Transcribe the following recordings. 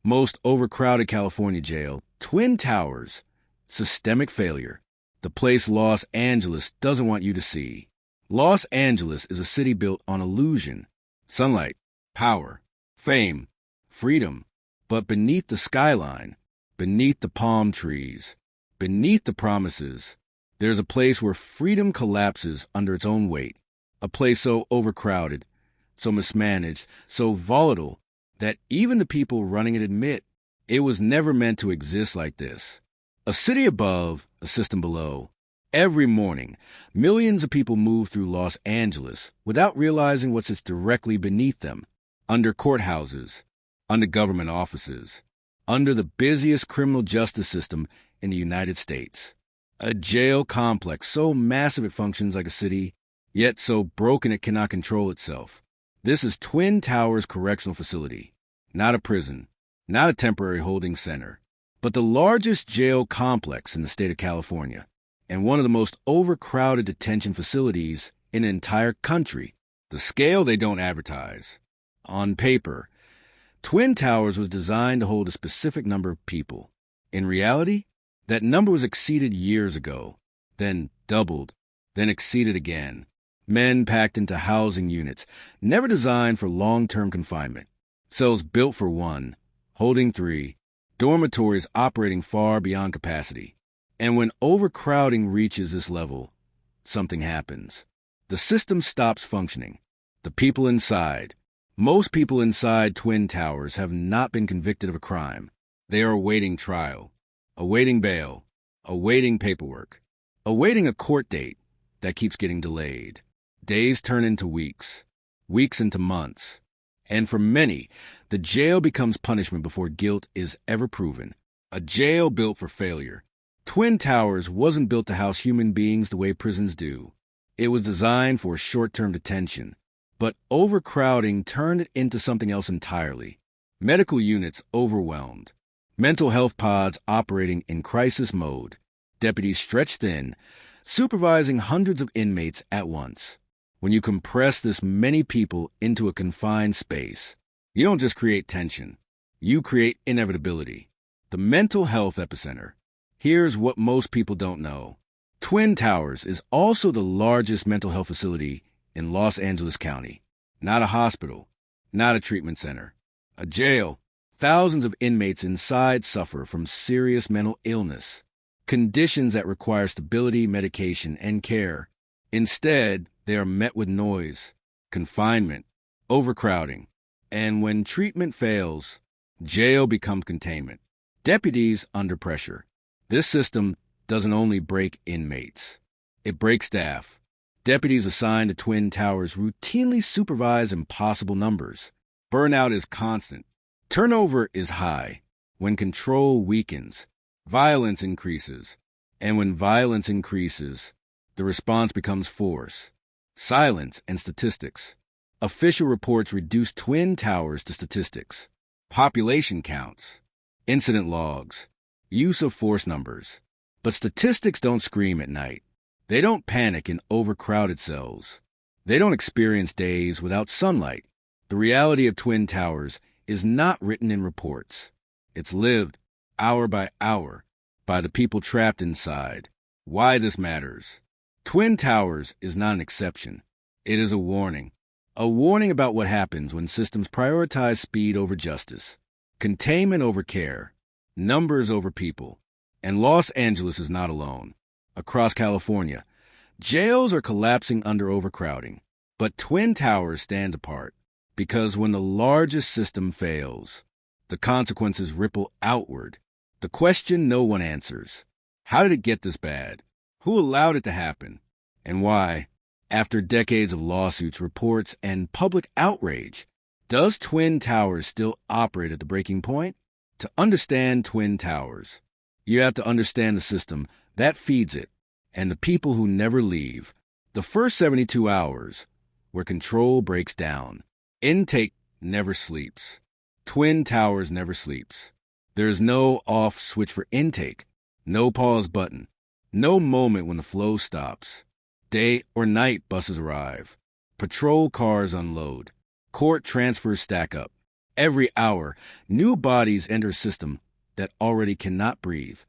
Most overcrowded California jail, Twin Towers, systemic failure, the place Los Angeles doesn't want you to see. Los Angeles is a city built on illusion, sunlight, power, fame, freedom. But beneath the skyline, beneath the palm trees, beneath the promises, there's a place where freedom collapses under its own weight, a place so overcrowded, so mismanaged, so volatile, that even the people running it admit it was never meant to exist like this. A city above, a system below. Every morning, millions of people move through Los Angeles without realizing what sits directly beneath them, under courthouses, under government offices, under the busiest criminal justice system in the United States. A jail complex so massive it functions like a city, yet so broken it cannot control itself. This is Twin Towers Correctional Facility, not a prison, not a temporary holding center, but the largest jail complex in the state of California, and one of the most overcrowded detention facilities in the entire country. The scale they don't advertise. On paper, Twin Towers was designed to hold a specific number of people. In reality, that number was exceeded years ago, then doubled, then exceeded again. Men packed into housing units, never designed for long-term confinement. Cells built for one, holding three, dormitories operating far beyond capacity. And when overcrowding reaches this level, something happens. The system stops functioning. The people inside, most people inside Twin Towers have not been convicted of a crime. They are awaiting trial, awaiting bail, awaiting paperwork, awaiting a court date that keeps getting delayed. Days turn into weeks, weeks into months. And for many, the jail becomes punishment before guilt is ever proven. A jail built for failure. Twin Towers wasn't built to house human beings the way prisons do. It was designed for short-term detention. But overcrowding turned it into something else entirely. Medical units overwhelmed. Mental health pods operating in crisis mode. Deputies stretched thin, supervising hundreds of inmates at once. When you compress this many people into a confined space, you don't just create tension. You create inevitability. The mental health epicenter. Here's what most people don't know. Twin Towers is also the largest mental health facility in Los Angeles County. Not a hospital, not a treatment center, a jail. Thousands of inmates inside suffer from serious mental illness, conditions that require stability, medication, and care. Instead, they are met with noise, confinement, overcrowding, and when treatment fails, jail becomes containment. Deputies under pressure. This system doesn't only break inmates, it breaks staff. Deputies assigned to Twin Towers routinely supervise impossible numbers. Burnout is constant. Turnover is high. When control weakens, violence increases. And when violence increases, the response becomes force, silence, and statistics. Official reports reduce Twin Towers to statistics. Population counts, incident logs, use of force numbers. But statistics don't scream at night. They don't panic in overcrowded cells. They don't experience days without sunlight. The reality of Twin Towers is not written in reports. It's lived, hour by hour, by the people trapped inside. Why this matters. Twin Towers is not an exception. It is a warning. A warning about what happens when systems prioritize speed over justice, containment over care, numbers over people. And Los Angeles is not alone. Across California, jails are collapsing under overcrowding. But Twin Towers stand apart because when the largest system fails, the consequences ripple outward. The question no one answers. How did it get this bad? Who allowed it to happen? And why, after decades of lawsuits, reports, and public outrage, does Twin Towers still operate at the breaking point? To understand Twin Towers, you have to understand the system that feeds it and the people who never leave. The first 72 hours, where control breaks down. Intake never sleeps. Twin Towers never sleeps. There is no off switch for intake, no pause button, no moment when the flow stops. Day or night buses arrive. Patrol cars unload. Court transfers stack up. Every hour, new bodies enter a system that already cannot breathe,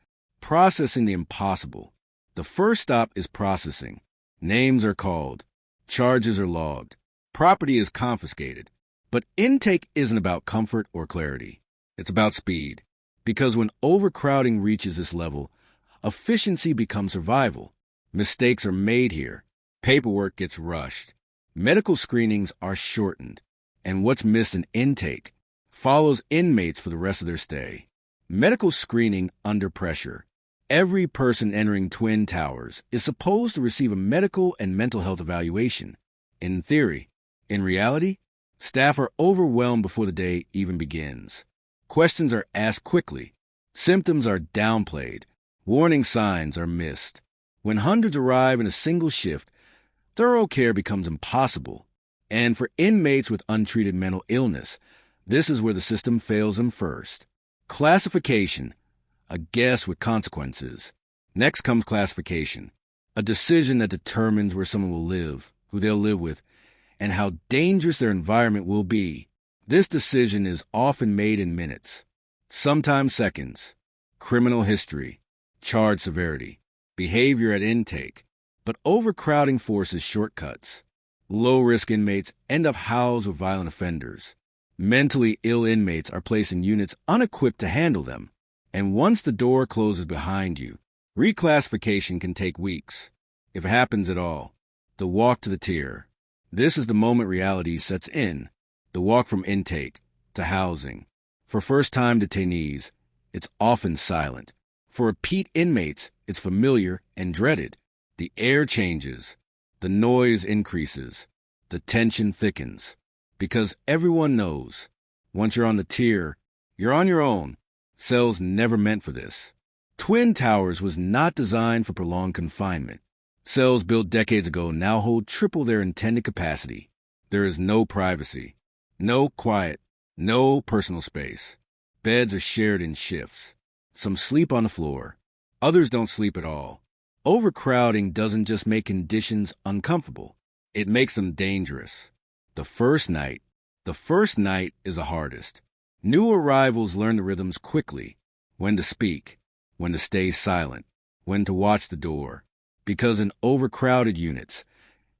processing the impossible. The first stop is processing. Names are called. Charges are logged. Property is confiscated. But intake isn't about comfort or clarity. It's about speed. Because when overcrowding reaches this level, efficiency becomes survival. Mistakes are made here. Paperwork gets rushed. Medical screenings are shortened. And what's missed in intake follows inmates for the rest of their stay. Medical screening under pressure. Every person entering Twin Towers is supposed to receive a medical and mental health evaluation. In theory. In reality, staff are overwhelmed before the day even begins. Questions are asked quickly. Symptoms are downplayed. Warning signs are missed. When hundreds arrive in a single shift, thorough care becomes impossible. And for inmates with untreated mental illness, this is where the system fails them first. Classification, a guess with consequences. Next comes classification, a decision that determines where someone will live, who they'll live with, and how dangerous their environment will be. This decision is often made in minutes, sometimes seconds. Criminal history, charge severity, behavior at intake. But overcrowding forces shortcuts. Low-risk inmates end up housed with violent offenders. Mentally ill inmates are placed in units unequipped to handle them. And once the door closes behind you, reclassification can take weeks, if it happens at all. The walk to the tier. This is the moment reality sets in. The walk from intake to housing. For first-time detainees, it's often silent. For repeat inmates, it's familiar and dreaded. The air changes. The noise increases. The tension thickens. Because everyone knows, once you're on the tier, you're on your own. Cells never meant for this. Twin Towers was not designed for prolonged confinement. Cells built decades ago now hold triple their intended capacity. There is no privacy, no quiet, no personal space. Beds are shared in shifts. Some sleep on the floor. Others don't sleep at all. Overcrowding doesn't just make conditions uncomfortable. It makes them dangerous. The first night is the hardest. New arrivals learn the rhythms quickly. When to speak, when to stay silent, when to watch the door. Because in overcrowded units,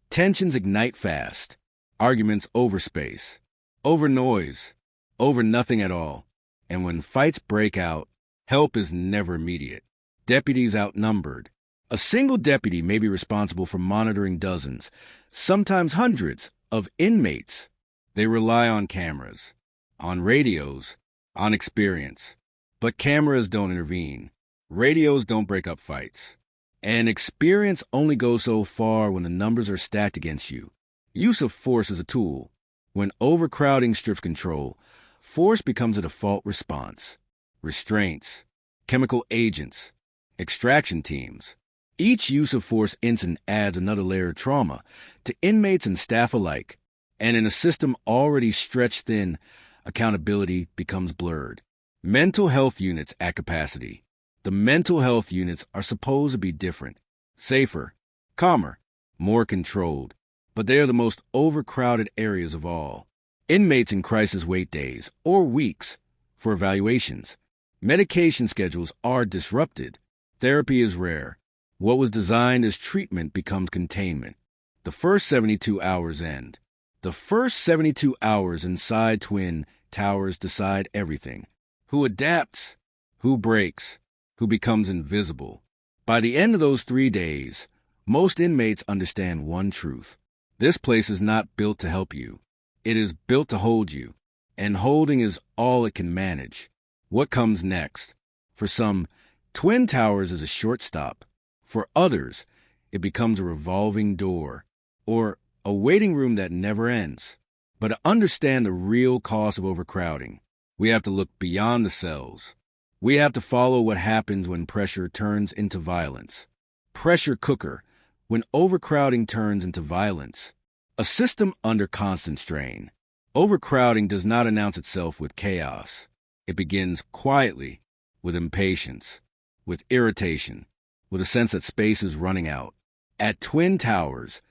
tensions ignite fast. Arguments over space, over noise, over nothing at all. And when fights break out, help is never immediate. Deputies outnumbered. A single deputy may be responsible for monitoring dozens, sometimes hundreds, of inmates. They rely on cameras, on radios, on experience. But cameras don't intervene. Radios don't break up fights. And experience only goes so far when the numbers are stacked against you. Use of force is a tool. When overcrowding strips control, force becomes a default response. Restraints, chemical agents, extraction teams. Each use of force incident adds another layer of trauma to inmates and staff alike. And in a system already stretched thin, accountability becomes blurred. Mental health units at capacity. The mental health units are supposed to be different, safer, calmer, more controlled. But they are the most overcrowded areas of all. Inmates in crisis wait days or weeks for evaluations. Medication schedules are disrupted. Therapy is rare. What was designed as treatment becomes containment. The first 72 hours end. The first 72 hours inside Twin Towers decide everything. Who adapts? Who breaks? Who becomes invisible? By the end of those 3 days, most inmates understand one truth. This place is not built to help you. It is built to hold you. And holding is all it can manage. What comes next? For some, Twin Towers is a short stop. For others, it becomes a revolving door, or a waiting room that never ends. But to understand the real cost of overcrowding, we have to look beyond the cells. We have to follow what happens when pressure turns into violence. Pressure cooker, when overcrowding turns into violence. A system under constant strain. Overcrowding does not announce itself with chaos. It begins quietly, with impatience, with irritation, with a sense that space is running out. At Twin Towers,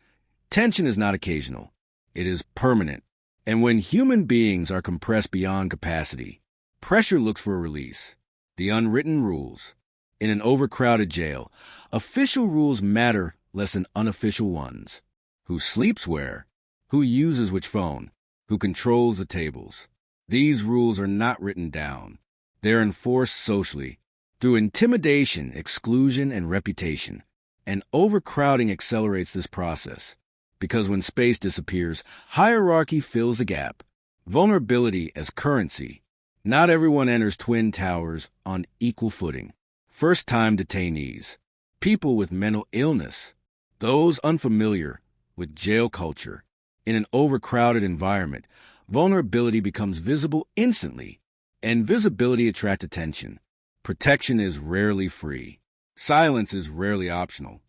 tension is not occasional. It is permanent, And when human beings are compressed beyond capacity, pressure looks for a release. The unwritten rules. In an overcrowded jail, official rules matter less than unofficial ones. Who sleeps where? Who uses which phone? Who controls the tables? These rules are not written down. They're enforced socially, through intimidation, exclusion, and reputation. And overcrowding accelerates this process, because when space disappears, hierarchy fills the gap. Vulnerability as currency. Not everyone enters Twin Towers on equal footing. First-time detainees, people with mental illness, those unfamiliar with jail culture. In an overcrowded environment, vulnerability becomes visible instantly, and visibility attracts attention. Protection is rarely free. Silence is rarely optional.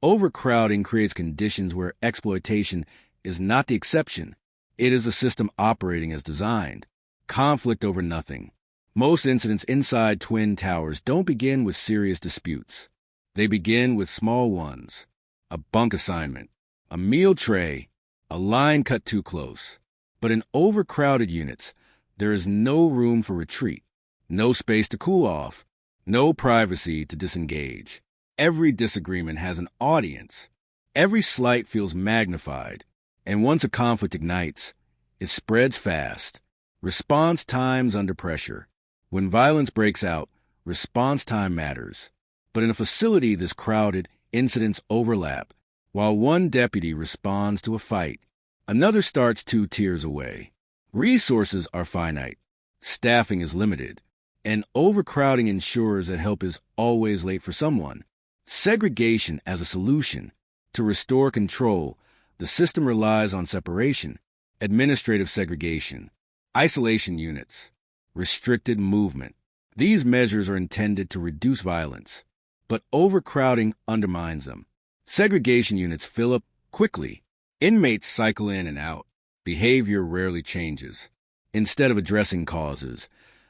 Overcrowding creates conditions where exploitation is not the exception. It is a system operating as designed. Conflict over nothing. Most incidents inside Twin Towers don't begin with serious disputes. They begin with small ones. A bunk assignment, a meal tray, a line cut too close. But in overcrowded units, there is no room for retreat, no space to cool off, no privacy to disengage. Every disagreement has an audience. Every slight feels magnified. And once a conflict ignites, it spreads fast. Response times under pressure. When violence breaks out, response time matters. But in a facility this crowded, incidents overlap. While one deputy responds to a fight, another starts 2 tiers away. Resources are finite. Staffing is limited. And overcrowding ensures that help is always late for someone. Segregation as a solution. To restore control, the system relies on separation, administrative segregation, isolation units, restricted movement. These measures are intended to reduce violence, but overcrowding undermines them. Segregation units fill up quickly. Inmates cycle in and out. Behavior rarely changes. Instead of addressing causes,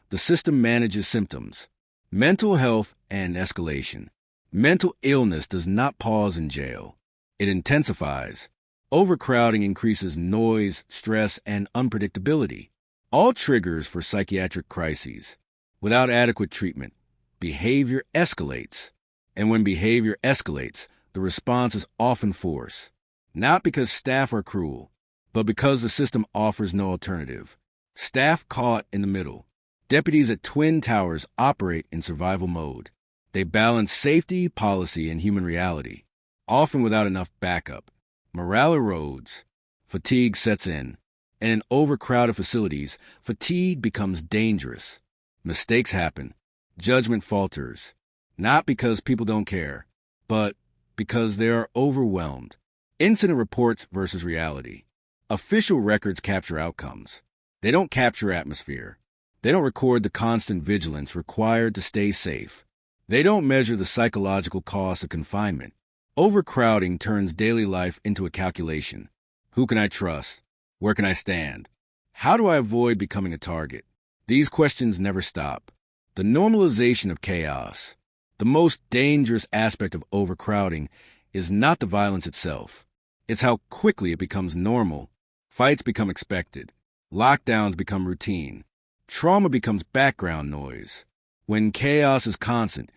the system manages symptoms, mental health, and escalation. Mental illness does not pause in jail. It intensifies. Overcrowding increases noise, stress, and unpredictability, all triggers for psychiatric crises. Without adequate treatment, behavior escalates. And when behavior escalates, the response is often force. Not because staff are cruel, but because the system offers no alternative. Staff caught in the middle. Deputies at Twin Towers operate in survival mode. They balance safety, policy, and human reality, often without enough backup. Morale erodes. Fatigue sets in. And in overcrowded facilities, fatigue becomes dangerous. Mistakes happen. Judgment falters. Not because people don't care, but because they are overwhelmed. Incident reports versus reality. Official records capture outcomes. They don't capture atmosphere. They don't record the constant vigilance required to stay safe. They don't measure the psychological cost of confinement. Overcrowding turns daily life into a calculation. Who can I trust? Where can I stand? How do I avoid becoming a target? These questions never stop. The normalization of chaos. The most dangerous aspect of overcrowding is not the violence itself. It's how quickly it becomes normal. Fights become expected. Lockdowns become routine. Trauma becomes background noise. When chaos is constant,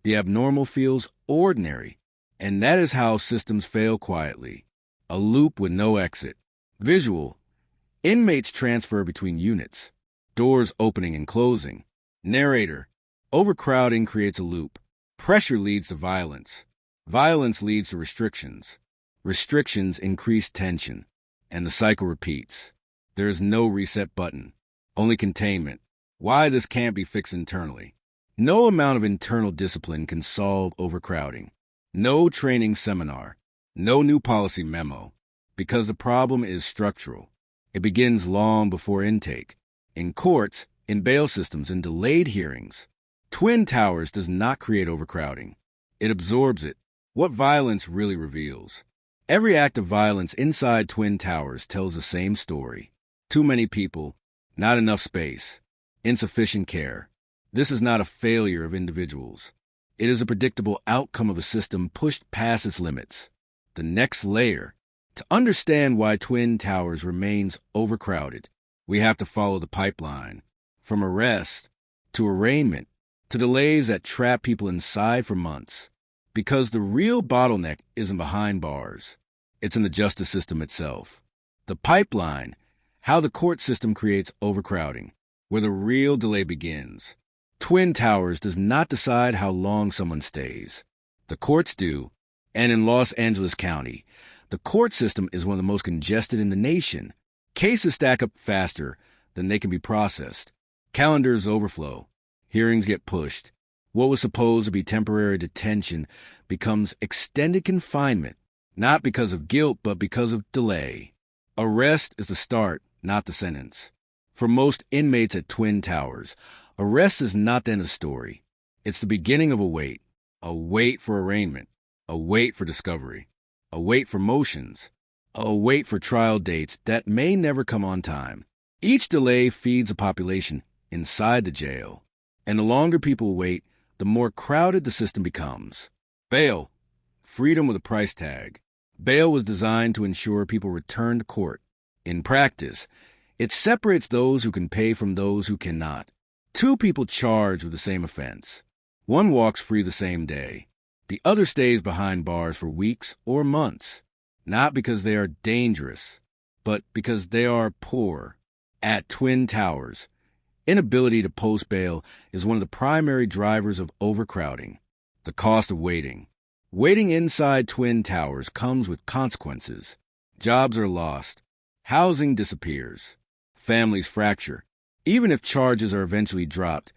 the abnormal feels ordinary. And that is how systems fail quietly. A loop with no exit. Visual. Inmates transfer between units. Doors opening and closing. Narrator. Overcrowding creates a loop. Pressure leads to violence. Violence leads to restrictions. Restrictions increase tension. And the cycle repeats. There is no reset button. Only containment. Why this can't be fixed internally. No amount of internal discipline can solve overcrowding. No training seminar. No new policy memo. Because the problem is structural. It begins long before intake. In courts, in bail systems, in delayed hearings. Twin Towers does not create overcrowding. It absorbs it. What violence really reveals. Every act of violence inside Twin Towers tells the same story. Too many people, not enough space, insufficient care. This is not a failure of individuals. It is a predictable outcome of a system pushed past its limits. The next layer, To understand why Twin Towers remains overcrowded, we have to follow the pipeline, from arrest to arraignment to delays that trap people inside for months. Because the real bottleneck isn't behind bars, it's in the justice system itself. The pipeline, how the court system creates overcrowding, where the real delay begins. Twin Towers does not decide how long someone stays. The courts do, and in Los Angeles County, the court system is one of the most congested in the nation. Cases stack up faster than they can be processed. Calendars overflow. Hearings get pushed. What was supposed to be temporary detention becomes extended confinement, not because of guilt, but because of delay. Arrest is the start, not the sentence. For most inmates at Twin Towers, arrest is not the end of the story. It's the beginning of a wait for arraignment, a wait for discovery, a wait for motions, a wait for trial dates that may never come on time. Each delay feeds a population inside the jail, and the longer people wait, the more crowded the system becomes. Bail. Freedom with a price tag. Bail was designed to ensure people return to court. In practice, it separates those who can pay from those who cannot. Two people charged with the same offense. One walks free the same day. The other stays behind bars for weeks or months, not because they are dangerous, but because they are poor. At Twin Towers, inability to post bail is one of the primary drivers of overcrowding. The cost of waiting. Waiting inside Twin Towers comes with consequences. Jobs are lost. Housing disappears. Families fracture. Even if charges are eventually dropped,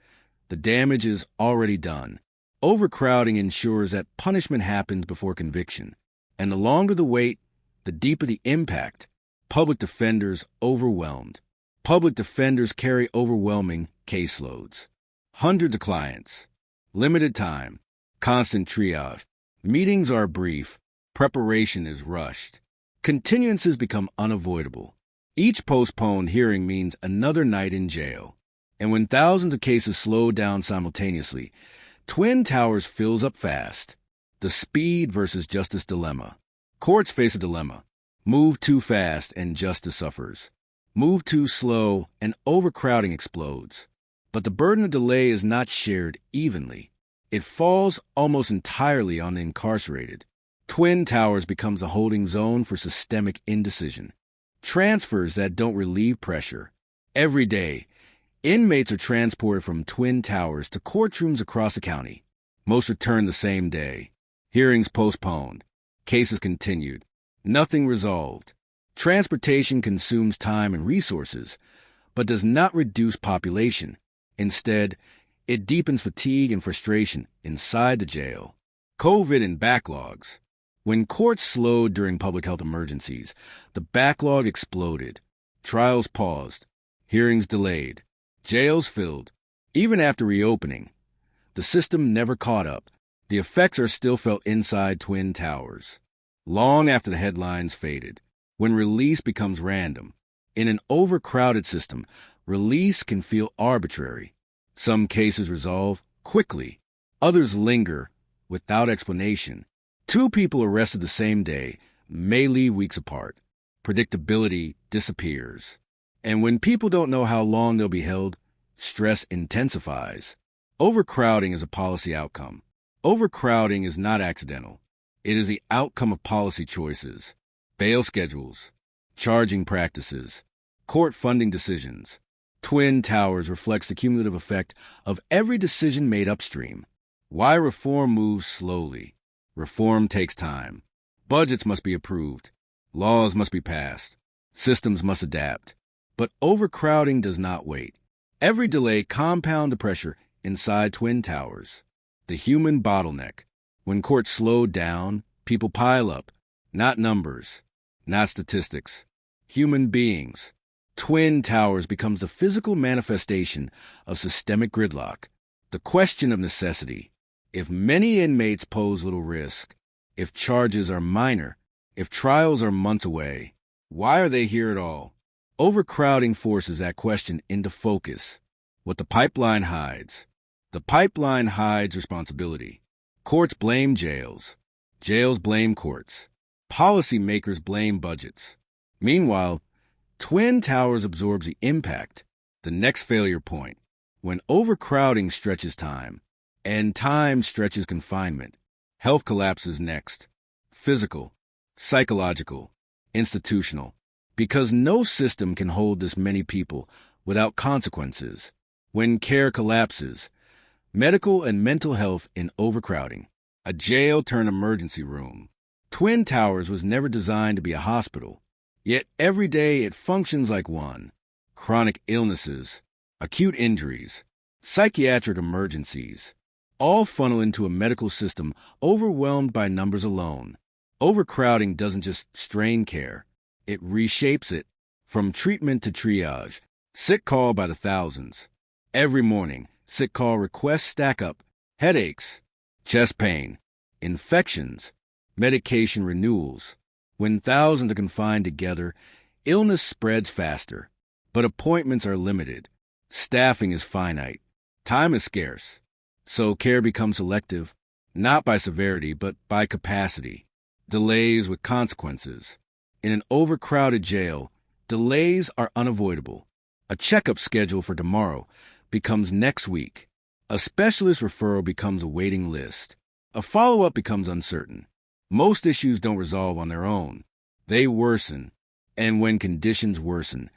the damage is already done. Overcrowding ensures that punishment happens before conviction. And the longer the wait, the deeper the impact. Public defenders overwhelmed. Public defenders carry overwhelming caseloads. Hundreds of clients. Limited time. Constant triage. Meetings are brief. Preparation is rushed. Continuances become unavoidable. Each postponed hearing means another night in jail. And when thousands of cases slow down simultaneously, Twin Towers fills up fast. The speed versus justice dilemma. Courts face a dilemma. Move too fast and justice suffers. Move too slow and overcrowding explodes. But the burden of delay is not shared evenly. It falls almost entirely on the incarcerated. Twin Towers becomes a holding zone for systemic indecision. Transfers that don't relieve pressure. Every day, inmates are transported from Twin Towers to courtrooms across the county. Most return the same day. Hearings postponed. Cases continued. Nothing resolved. Transportation consumes time and resources, but does not reduce population. Instead, it deepens fatigue and frustration inside the jail. COVID and backlogs. When courts slowed during public health emergencies, the backlog exploded. Trials paused. Hearings delayed. Jails filled. Even after reopening, the system never caught up. The effects are still felt inside Twin Towers, long after the headlines faded. When release becomes random. In an overcrowded system, release can feel arbitrary. Some cases resolve quickly. Others linger without explanation. Two people arrested the same day may leave weeks apart. Predictability disappears. And when people don't know how long they'll be held, stress intensifies. Overcrowding is a policy outcome. Overcrowding is not accidental. It is the outcome of policy choices. Bail schedules, charging practices, court funding decisions. Twin Towers reflects the cumulative effect of every decision made upstream. Why reform moves slowly. Reform takes time. Budgets must be approved. Laws must be passed. Systems must adapt. But overcrowding does not wait. Every delay compounds the pressure inside Twin Towers. The human bottleneck. When courts slow down, people pile up. Not numbers, not statistics. Human beings. Twin Towers becomes the physical manifestation of systemic gridlock. The question of necessity. If many inmates pose little risk, if charges are minor, if trials are months away, why are they here at all? Overcrowding forces that question into focus. What the pipeline hides. The pipeline hides responsibility. Courts blame jails. Jails blame courts. Policymakers blame budgets. Meanwhile, Twin Towers absorbs the impact, the next failure point. When overcrowding stretches time, and time stretches confinement, health collapses next. Physical, psychological, institutional. Because no system can hold this many people without consequences. When care collapses, medical and mental health in overcrowding. A jail turned emergency room. Twin Towers was never designed to be a hospital, yet every day it functions like one. Chronic illnesses, acute injuries, psychiatric emergencies, all funnel into a medical system overwhelmed by numbers alone. Overcrowding doesn't just strain care, it reshapes it. From treatment to triage, sick call by the thousands. Every morning, sick call requests stack up. Headaches, chest pain, infections, medication renewals. When thousands are confined together, illness spreads faster. But appointments are limited. Staffing is finite. Time is scarce. So care becomes selective, not by severity, but by capacity. Delays with consequences. In an overcrowded jail, delays are unavoidable. A checkup schedule for tomorrow becomes next week. A specialist referral becomes a waiting list. A follow-up becomes uncertain. Most issues don't resolve on their own. They worsen. And when conditions worsen,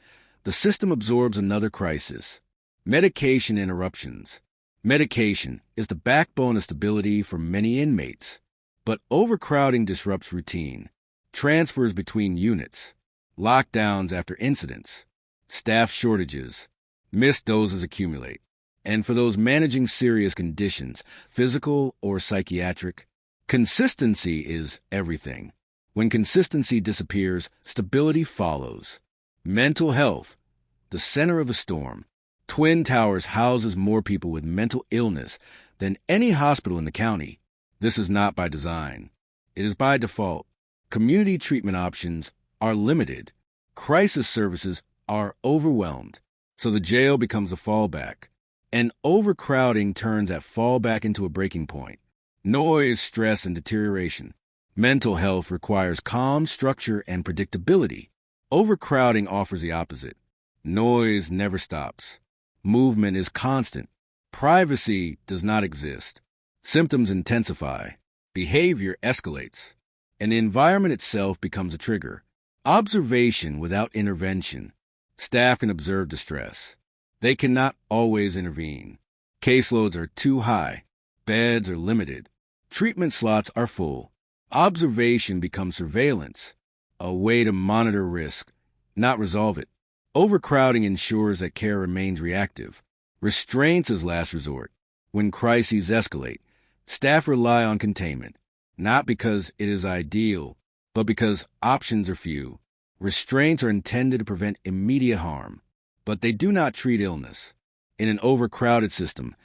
the system absorbs another crisis. Medication interruptions. Medication is the backbone of stability for many inmates. But overcrowding disrupts routine. Transfers between units. Lockdowns after incidents. Staff shortages. Missed doses accumulate. And for those managing serious conditions, physical or psychiatric, consistency is everything. When consistency disappears, stability follows. Mental health, the center of a storm. Twin Towers houses more people with mental illness than any hospital in the county. This is not by design. It is by default. Community treatment options are limited. Crisis services are overwhelmed. So the jail becomes a fallback. And overcrowding turns that fallback into a breaking point. Noise, stress, and deterioration. Mental health requires calm, structure, and predictability. Overcrowding offers the opposite. Noise never stops. Movement is constant. Privacy does not exist. Symptoms intensify. Behavior escalates. And the environment itself becomes a trigger. Observation without intervention. Staff can observe distress. They cannot always intervene. Caseloads are too high. Beds are limited. Treatment slots are full. Observation becomes surveillance, a way to monitor risk, not resolve it. Overcrowding ensures that care remains reactive. Restraints is last resort. When crises escalate, staff rely on containment, not because it is ideal, but because options are few. Restraints are intended to prevent immediate harm, but they do not treat illness. In an overcrowded system,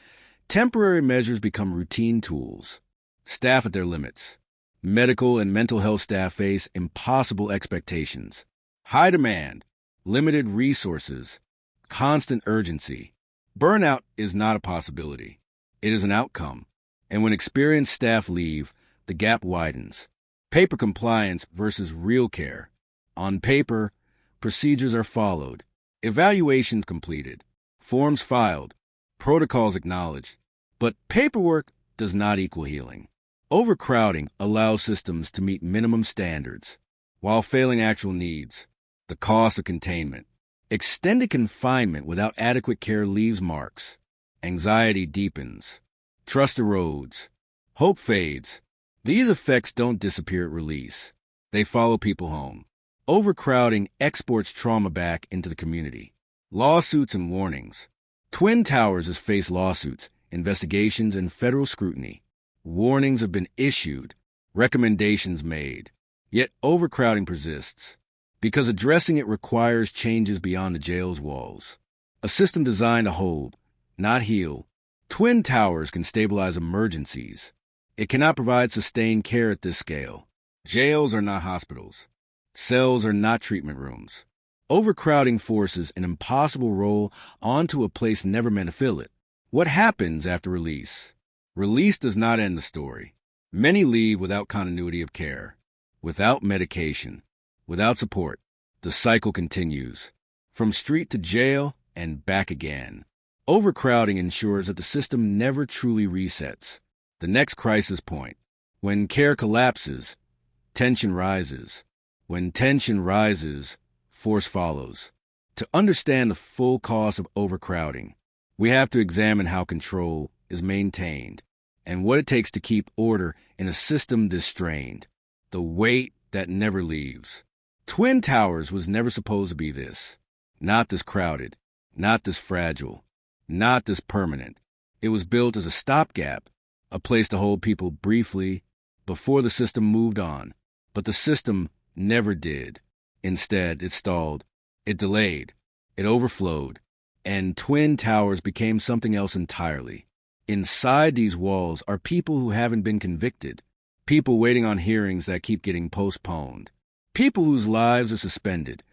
temporary measures become routine tools. Staff at their limits. Medical and mental health staff face impossible expectations. High demand, limited resources, constant urgency. Burnout is not a possibility. It is an outcome. And when experienced staff leave, the gap widens. Paper compliance versus real care. On paper, procedures are followed, evaluations completed, forms filed, protocols acknowledged. But paperwork does not equal healing. Overcrowding allows systems to meet minimum standards while failing actual needs. The cost of containment. Extended confinement without adequate care leaves marks. Anxiety deepens. Trust erodes. Hope fades. These effects don't disappear at release. They follow people home. Overcrowding exports trauma back into the community. Lawsuits and warnings. Twin Towers has faced lawsuits, investigations, and federal scrutiny. Warnings have been issued, recommendations made. Yet overcrowding persists, because addressing it requires changes beyond the jail's walls. A system designed to hold, not heal. Twin Towers can stabilize emergencies. It cannot provide sustained care at this scale. Jails are not hospitals. Cells are not treatment rooms. Overcrowding forces an impossible role onto a place never meant to fill it. What happens after release? Release does not end the story. Many leave without continuity of care. without medication, without support. The cycle continues, from street to jail and back again. Overcrowding ensures that the system never truly resets. The next crisis point. When care collapses, tension rises. When tension rises, force follows. To understand the full cost of overcrowding, we have to examine how control is maintained and what it takes to keep order in a system this strained. The weight that never leaves. Twin Towers was never supposed to be this. Not this crowded, not this fragile, not this permanent. It was built as a stopgap, a place to hold people briefly before the system moved on. But the system never did. Instead, it stalled. It delayed. It overflowed. And Twin Towers became something else entirely. Inside these walls are people who haven't been convicted. People waiting on hearings that keep getting postponed. People whose lives are suspended,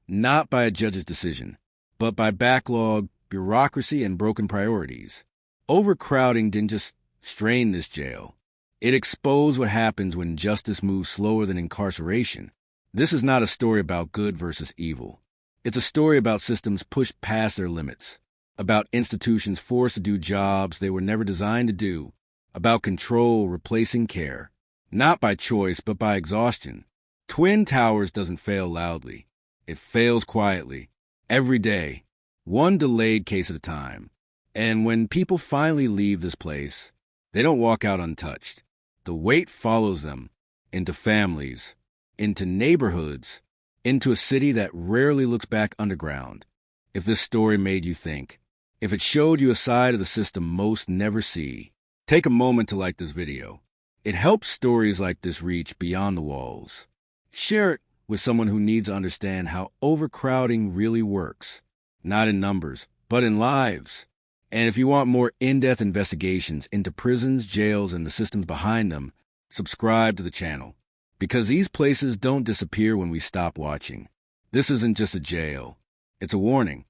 not by a judge's decision, but by backlog, bureaucracy, and broken priorities. Overcrowding didn't just strain this jail. It exposed what happens when justice moves slower than incarceration. This is not a story about good versus evil. It's a story about systems pushed past their limits, about institutions forced to do jobs they were never designed to do, about control replacing care, not by choice but by exhaustion. Twin Towers doesn't fail loudly. It fails quietly, every day, one delayed case at a time. And when people finally leave this place, they don't walk out untouched. The weight follows them into families, into neighborhoods, into a city that rarely looks back underground. If this story made you think, if it showed you a side of the system most never see, take a moment to like this video. It helps stories like this reach beyond the walls. Share it with someone who needs to understand how overcrowding really works, not in numbers, but in lives. And if you want more in-depth investigations into prisons, jails, and the systems behind them, subscribe to the channel. Because these places don't disappear when we stop watching. This isn't just a jail. It's a warning.